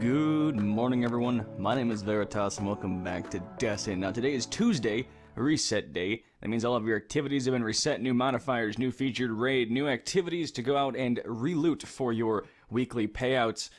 Good morning, everyone. My name is Veritas, and welcome back to Destiny. Now, today is Tuesday, reset day. That means all of your activities have been reset, new modifiers, new featured raid, new activities to go out and re-loot for your weekly payouts.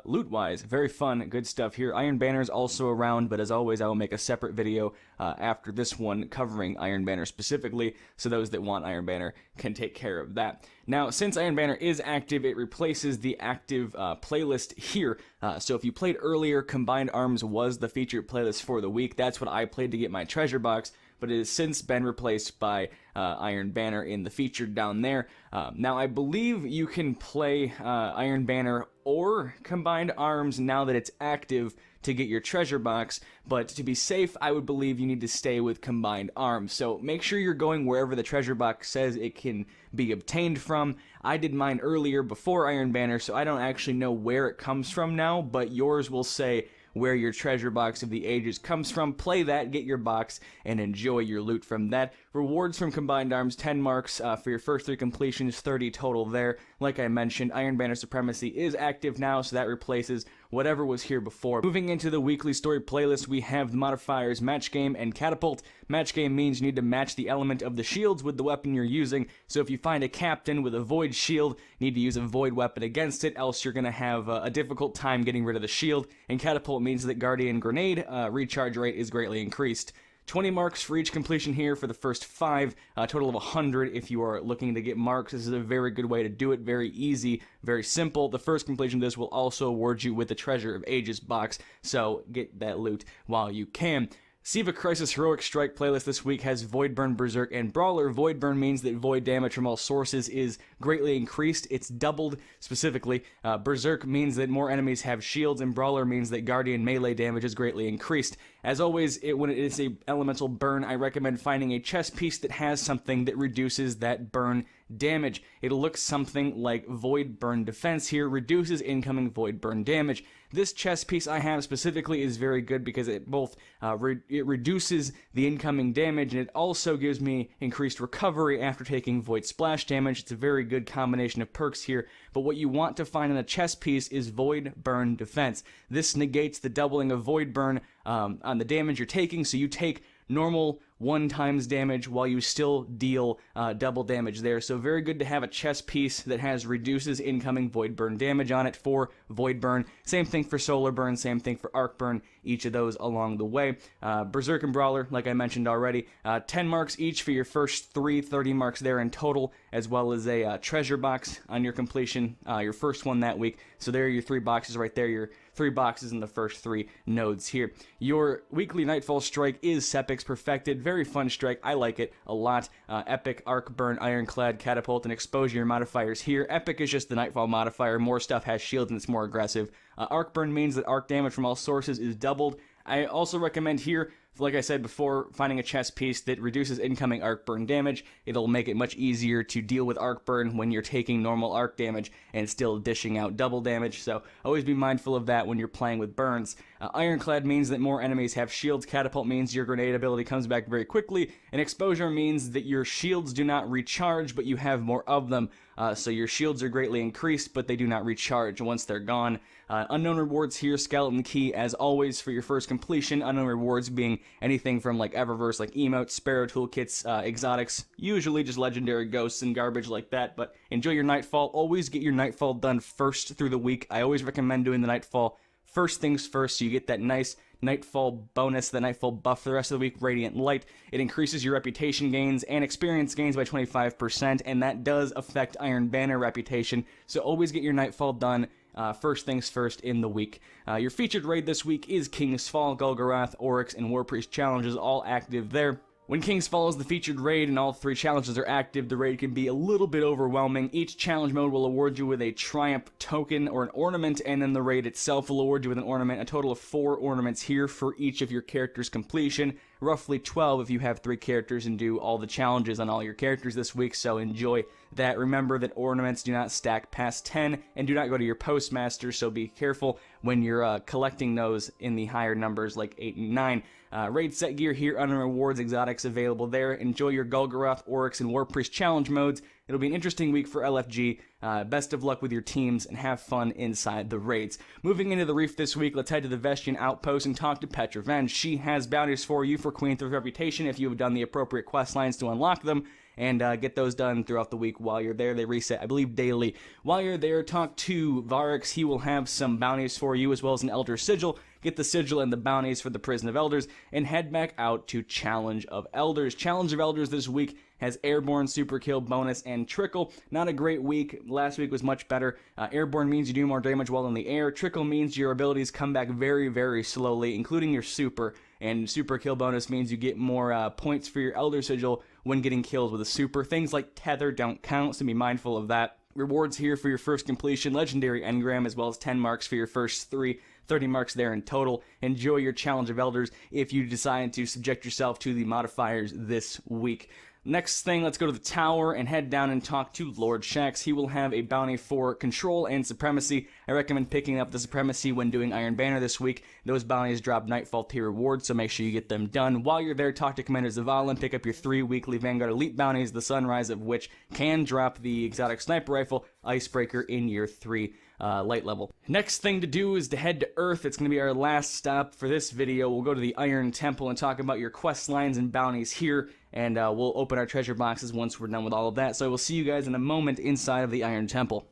Loot-wise, very fun, good stuff here. Iron Banner is also around, but as always, I will make a separate video after this one covering Iron Banner specifically, so those that want Iron Banner can take care of that. Now, since Iron Banner is active, it replaces the active playlist here. So if you played earlier, Combined Arms was the featured playlist for the week. That's what I played to get my treasure box, but it has since been replaced by Iron Banner in the featured down there. Now, I believe you can play Iron Banner or Combined Arms now that it's active to get your treasure box, but to be safe, I would believe you need to stay with Combined Arms. So make sure you're going wherever the treasure box says it can be obtained from. I did mine earlier before Iron Banner, so I don't actually know where it comes from now, but yours will say where your treasure box of the ages comes from. Play that, get your box, and enjoy your loot from that. Rewards from Combined Arms, 10 marks for your first 3 completions, 30 total there. Like I mentioned, Iron Banner Supremacy is active now, so that replaces whatever was here before. Moving into the weekly story playlist, we have the modifiers Match Game and Catapult. Match Game means you need to match the element of the shields with the weapon you're using, so if you find a captain with a void shield, you need to use a void weapon against it, else you're going to have a difficult time getting rid of the shield. And Catapult means that Guardian Grenade recharge rate is greatly increased. 20 marks for each completion here for the first 5, a total of 100 if you are looking to get marks. This is a very good way to do it, very easy, very simple. The first completion of this will also award you with the Treasure of Ages box, so get that loot while you can. Siva Crisis Heroic Strike playlist this week has Void Burn, Berserk, and Brawler. Void Burn means that void damage from all sources is greatly increased. It's doubled specifically. Berserk means that more enemies have shields, and Brawler means that Guardian melee damage is greatly increased. As always, when it is a elemental burn, I recommend finding a chest piece that has something that reduces that burn damage. It'll look something like Void Burn Defense here, reduces incoming Void Burn damage. This chest piece I have specifically is very good because it both it reduces the incoming damage, and it also gives me increased recovery after taking Void Splash damage. It's a very good combination of perks here, but what you want to find in a chest piece is Void Burn Defense. This negates the doubling of Void Burn on the damage you're taking, so you take normal 1 times damage while you still deal double damage there. So very good to have a chest piece that has reduces incoming Void Burn damage on it for Void Burn. Same thing for Solar Burn, same thing for Arc Burn, each of those along the way. Berserk and Brawler, like I mentioned already, 10 marks each for your first 3, 30 marks there in total, as well as a treasure box on your completion, your first one that week. So there are your 3 boxes right there, your 3 boxes in the first 3 nodes here. Your weekly Nightfall strike is Sepix Perfected. Very fun strike. I like it a lot. Epic, Arc Burn, Ironclad, Catapult, and Exposure modifiers here. Epic is just the Nightfall modifier. More stuff has shields and it's more aggressive. Arc Burn means that arc damage from all sources is doubled. I also recommend here, like I said before, finding a chest piece that reduces incoming arc burn damage. It'll make it much easier to deal with arc burn when you're taking normal arc damage and still dishing out double damage, so always be mindful of that when you're playing with burns. Ironclad means that more enemies have shields. Catapult means your grenade ability comes back very quickly, and Exposure means that your shields do not recharge, but you have more of them. So your shields are greatly increased, but they do not recharge once they're gone. Unknown rewards here, Skeleton Key, as always, for your first completion. Unknown rewards being anything from like Eververse, like emotes, Sparrow toolkits, exotics, usually just legendary ghosts and garbage like that, but enjoy your Nightfall. Always get your Nightfall done first through the week. I always recommend doing the Nightfall first things first, so you get that nice Nightfall bonus, the Nightfall buff for the rest of the week, Radiant Light. It increases your reputation gains and experience gains by 25%, and that does affect Iron Banner reputation, so always get your Nightfall done first things first in the week. Your featured raid this week is King's Fall, Golgoroth, Oryx, and Warpriest challenges, all active there. When King's Fall is the featured raid and all 3 challenges are active, the raid can be a little bit overwhelming. Each challenge mode will award you with a Triumph token or an ornament, and then the raid itself will award you with an ornament. A total of 4 ornaments here for each of your character's completion. Roughly 12 if you have 3 characters and do all the challenges on all your characters this week, so enjoy that. Remember that ornaments do not stack past 10 and do not go to your postmaster, so be careful when you're collecting those in the higher numbers like 8 and 9. Raid set gear here, unknown rewards, exotics available there. Enjoy your Golgoroth, Oryx, and Warpriest challenge modes. It'll be an interesting week for LFG. Best of luck with your teams and have fun inside the raids. Moving into the Reef this week, let's head to the Vestian Outpost and talk to Petrevenge. She has bounties for you for Queen of Reputation if you have done the appropriate quest lines to unlock them, and get those done throughout the week while you're there. They reset, I believe, daily. While you're there, talk to Varix. He will have some bounties for you, as well as an Elder Sigil. Get the Sigil and the bounties for the Prison of Elders, and head back out to Challenge of Elders. Challenge of Elders this week has Airborne, Super Kill, Bonus, and Trickle. Not a great week. Last week was much better. Airborne means you do more damage while in the air. Trickle means your abilities come back very, very slowly, including your Super. And Super Kill Bonus means you get more points for your Elder Sigil when getting kills with a Super. Things like Tether don't count, so be mindful of that. Rewards here for your first completion, Legendary Engram, as well as 10 marks for your first 3, 30 marks there in total. Enjoy your Challenge of Elders if you decide to subject yourself to the modifiers this week. Next thing, let's go to the tower and head down and talk to Lord Shax. He will have a bounty for Control and Supremacy. I recommend picking up the Supremacy when doing Iron Banner this week. Those bounties drop Nightfall tier rewards, so make sure you get them done. While you're there, talk to Commander Zavala and pick up your 3 weekly Vanguard Elite bounties, the Sunrise of which can drop the Exotic Sniper Rifle, Icebreaker in year 3. Light level. Next thing to do is to head to Earth. It's going to be our last stop for this video. We'll go to the Iron Temple and talk about your quest lines and bounties here, and we'll open our treasure boxes once we're done with all of that. So I will see you guys in a moment inside of the Iron Temple.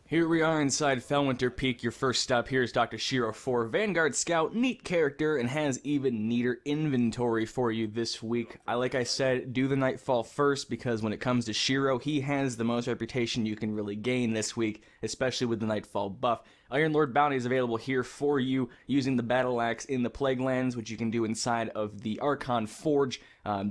Here we are inside Winterpeak. Your first stop here is Dr. Shiro 4, Vanguard Scout, neat character, and has even neater inventory for you this week. Like I said, do the Nightfall first, because when it comes to Shiro, he has the most reputation you can really gain this week, especially with the Nightfall buff. Iron Lord bounty is available here for you using the Battle Axe in the Plague Lands, which you can do inside of the Archon Forge,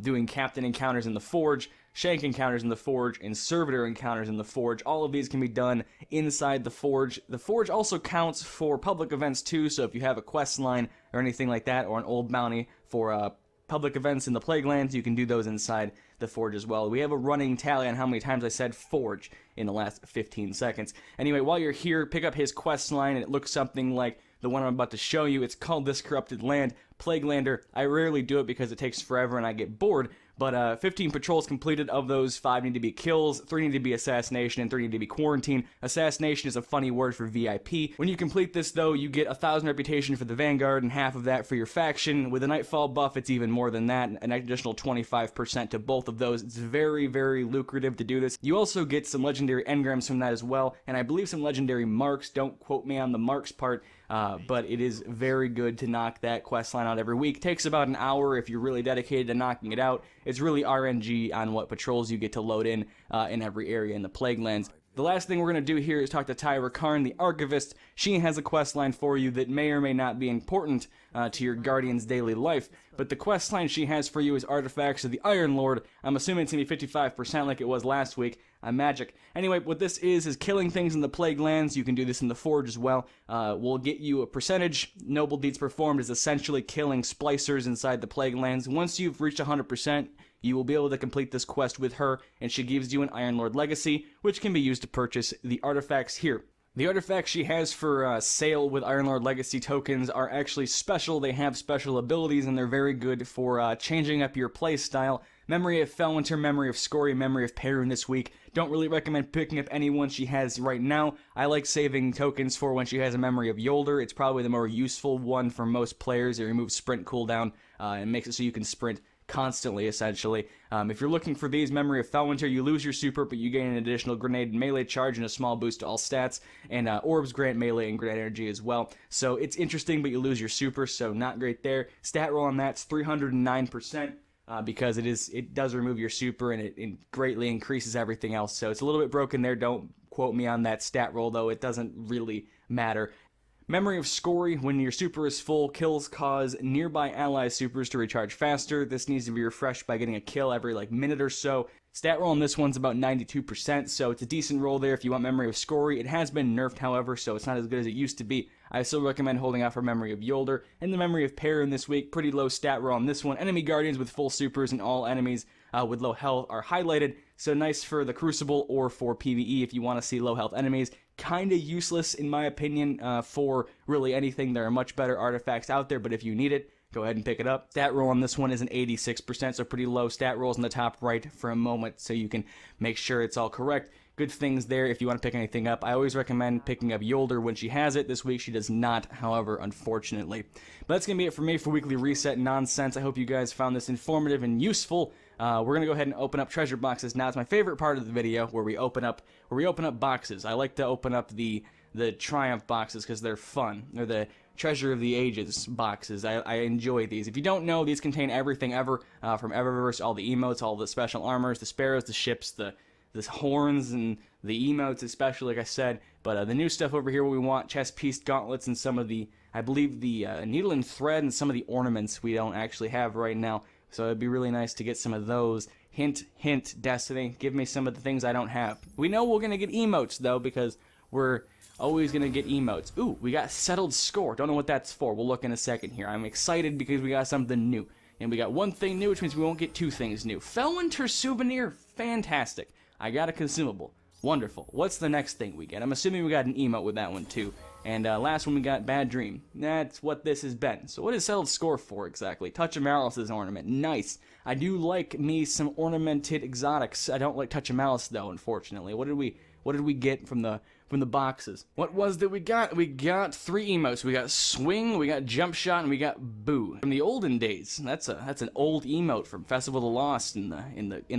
doing Captain encounters in the Forge, Shank encounters in the Forge, and Servitor encounters in the Forge. All of these can be done inside the Forge. The Forge also counts for public events too, so if you have a quest line or anything like that, or an old bounty for public events in the Plague Lands, you can do those inside the Forge as well. We have a running tally on how many times I said Forge in the last 15 seconds. Anyway, while you're here, pick up his quest line, and it looks something like the one I'm about to show you. It's called This Corrupted Land, Plague Lander. I rarely do it because it takes forever and I get bored, but 15 patrols completed. Of those, 5 need to be kills, 3 need to be assassination, and 3 need to be quarantine. Assassination is a funny word for VIP. When you complete this, though, you get 1,000 reputation for the Vanguard and half of that for your faction. With the Nightfall buff, it's even more than that, an additional 25% to both of those. It's very, very lucrative to do this. You also get some legendary engrams from that as well, and I believe some legendary marks. Don't quote me on the marks part, but it is very good to knock that quest line out every week. Takes about an hour if you're really dedicated to knocking it out. It's really RNG on what patrols you get to load in every area in the Plague Lands. The last thing we're going to do here is talk to Tyra Karn, the Archivist. She has a quest line for you that may or may not be important to your Guardian's daily life, but the quest line she has for you is Artifacts of the Iron Lord. I'm assuming it's going to be 55% like it was last week. Magic. Anyway, what this is killing things in the Plague Lands. You can do this in the Forge as well. We'll get you a percentage. Noble Deeds Performed is essentially killing splicers inside the Plague Lands. Once you've reached 100%, you will be able to complete this quest with her, and she gives you an Iron Lord Legacy, which can be used to purchase the artifacts here. The artifacts she has for sale with Iron Lord Legacy tokens are actually special. They have special abilities, and they're very good for changing up your playstyle. Memory of Felwinter, Memory of Scory, Memory of Perun this week. Don't really recommend picking up any one she has right now. I like saving tokens for when she has a Memory of Yolder. It's probably the more useful one for most players. It removes sprint cooldown and makes it so you can sprint constantly, essentially. If you're looking for these, Memory of Felwinter, you lose your super, but you gain an additional grenade and melee charge and a small boost to all stats, and orbs grant melee and grenade energy as well. So it's interesting, but you lose your super, so not great there. Stat roll on that's 309%. Because it does remove your super, and it greatly increases everything else. So it's a little bit broken there. Don't quote me on that stat roll, though. It doesn't really matter. Memory of Scory, when your super is full, kills cause nearby ally supers to recharge faster. This needs to be refreshed by getting a kill every minute or so. Stat roll on this one's about 92%, so it's a decent roll there if you want Memory of Scory. It has been nerfed, however, so it's not as good as it used to be. I still recommend holding out for Memory of Yolder. And the Memory of Perun this week, pretty low stat roll on this one. Enemy Guardians with full supers and all enemies with low health are highlighted, so nice for the Crucible or for PvE if you want to see low health enemies. Kinda useless in my opinion for really anything. There are much better artifacts out there, but if you need it, go ahead and pick it up. Stat roll on this one is an 86%, so pretty low. Stat rolls in the top right for a moment so you can make sure it's all correct. Good things there if you want to pick anything up. I always recommend picking up Yolder when she has it. This week she does not, however, unfortunately. But that's going to be it for me for Weekly Reset Nonsense. I hope you guys found this informative and useful. We're going to go ahead and open up treasure boxes. Now it's my favorite part of the video where we open up boxes. I like to open up the Triumph boxes because they're fun. They're the Treasure of the Ages boxes. I enjoy these. If you don't know, these contain everything ever from Eververse, all the emotes, all the special armors, the sparrows, the ships, the horns, and the emotes especially, like I said. But the new stuff over here, what we want, chest piece gauntlets, and some of the, I believe, the needle and thread, and some of the ornaments we don't actually have right now. So it'd be really nice to get some of those. Hint, hint, Destiny, give me some of the things I don't have. We know we're going to get emotes, though, because we're always going to get emotes. Ooh, we got settled score. Don't know what that's for. We'll look in a second here. I'm excited because we got something new. And we got one thing new, which means we won't get two things new. Fellwinter souvenir, fantastic. I got a consumable. Wonderful. What's the next thing we get? I'm assuming we got an emote with that one, too. And last one we got Bad Dream. That's what this has been. So what is settled score for exactly? Touch of Malice's ornament. Nice. I do like me some ornamented exotics. I don't like Touch of Malice though, unfortunately. What did we get from the boxes? What was that we got? We got 3 emotes. We got Swing, we got Jump Shot, and we got Boo. From the olden days. That's an old emote from Festival of the Lost in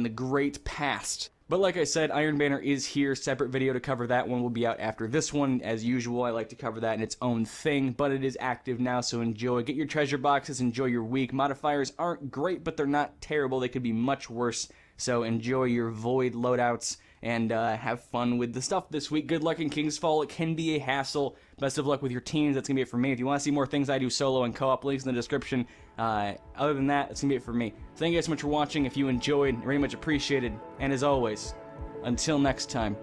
the great past. But like I said, Iron Banner is here. Separate video to cover that one will be out after this one. As usual, I like to cover that in its own thing, but it is active now, so enjoy. Get your treasure boxes, enjoy your week. Modifiers aren't great, but they're not terrible. They could be much worse, so enjoy your Void loadouts and have fun with the stuff this week. Good luck in King's Fall. It can be a hassle. Best of luck with your teams. That's going to be it for me. If you want to see more things I do solo and co-op, links in the description. Other than that, that's going to be it for me. Thank you guys so much for watching. If you enjoyed, very much appreciated. And as always, until next time,